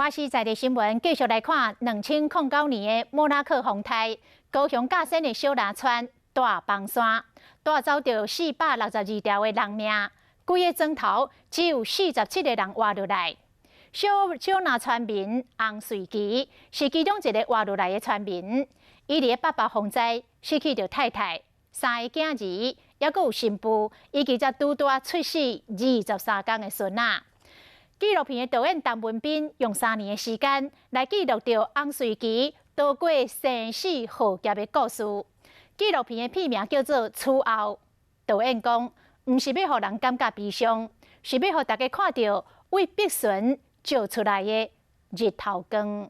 我是在地新闻，继续来看2009年的莫拉克风台，高雄驾驶的小南川大崩山，带走着462条的人命，规个砖头只有47个人活落来。小南村民洪瑞基是其中一个活落来的村民，伊伫北风灾失去着太太、3个囝儿，还佫有新妇，以及才拄出世23天的孙仔。纪录片的导演陈文彬用3年的时间来记录着洪瑞基渡过生死浩劫的故事。纪录片的片名叫做《此后》。导演讲，毋是要互人感觉悲伤，是要互大家看到为碧船照出来的日头光。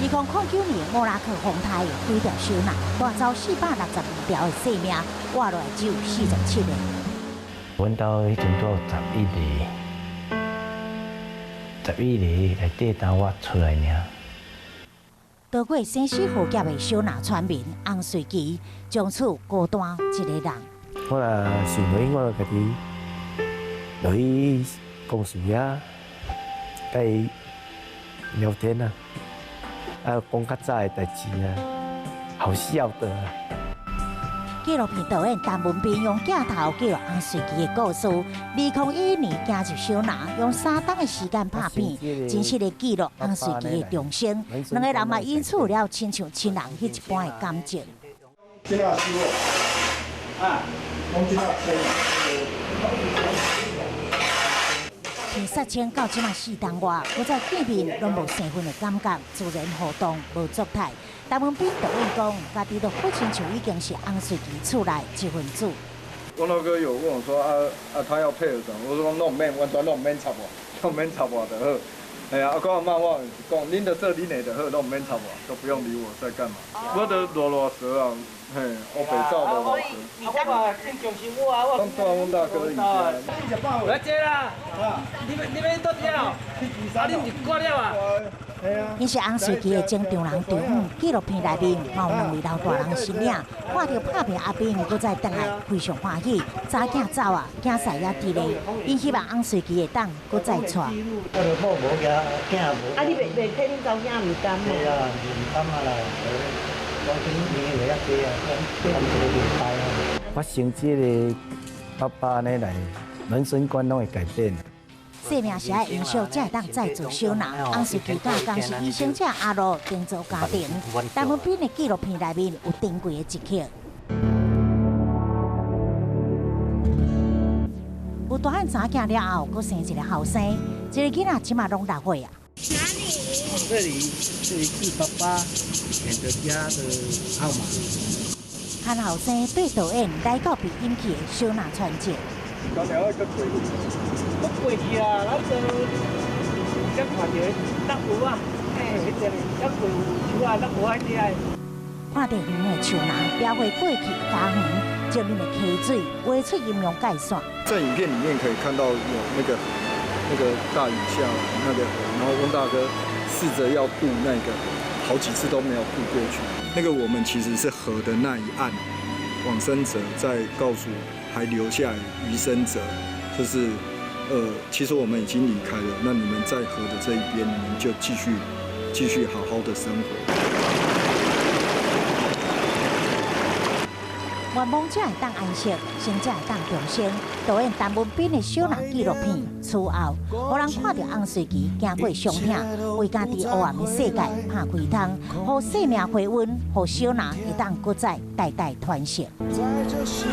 2009年莫拉克风台规条小南带走462条的性命，活落来只有47个。阮兜迄阵都有11个内底当我出来尔。渡过生死浩劫的小南村民洪瑞基，从此孤单一个人。我若想落去，我就家己落去公司啊，甲伊聊天啊。讲较早的代志啊，好笑的啊。纪录片导演陈文彬用镜头记录洪瑞基的故事。2011年行入小南，用3天的时间拍片，真实的记录洪瑞基的重生。2个人嘛因此有了亲像亲人迄一般的感情。今仔是我啊，讲今仔片杀青到即马4天外，我在见面拢无生分的感觉，自然互动无作态。陈文彬导演讲，家己都好亲像已经是洪瑞基厝内一份子。我老哥有问我说他要配合什么？我说弄免，完全弄免插我，弄免插我就好。哎呀，讲慢我讲，恁的做恁的就好，弄免插我，都不用理我在干嘛。我都啰嗦啊，嘿，我北照啰嗦。你这个挺重心我啊，我。当当阮大哥以前。来接啦！你们到底啊？啊，恁就挂了啊？因是洪瑞基的正常人队伍，纪录片内面嘛有2位老大人的身影，看到拍片阿兵搁再回来，非常欢喜。早囝走啊，囝婿也伫咧，因希望洪瑞基会当搁再带。我就某无惊，囝无。啊，你袂替恁查囝唔甘嘛？对啊，唔甘啊啦，我今年袂晓多啊，这样子袂歹啊。我成这个爸爸呢来，人生观拢会改变。生命是爱影响，才会当再做小南。洪瑞基刚是医生者阿罗订造家庭。陈文彬的纪录片内面有珍贵的一刻。有大汉查囝了后，佮生一个后生，一个囡仔即马拢6岁啊。这里是爸爸选择家的号码。看后生对导演来到被引起的小南传记。刚才我搁过去，我过去啊，咱就才看到đất有啊，迄只đất有树啊，đất有迄只。看到远的树林，描绘过去的家园，照面的溪水，画出阴阳界线。在影片里面可以看到有那个大雨下来那个河，然后翁大哥试着要渡那个，好几次都没有渡过去。那个我们其实是河的那一岸，往生者在告诉还留下余生者，就是其实我们已经离开了，那你们在河的这一边，你们就继续好好的生活。愿望者会当安息，生者会当重生。导演陈文彬的小南纪录片《此后》，互人看到洪瑞基行过伤痛，为家己黑暗的世界拍开窗，互生命回温，互小南会当搁再代代传承。在这世界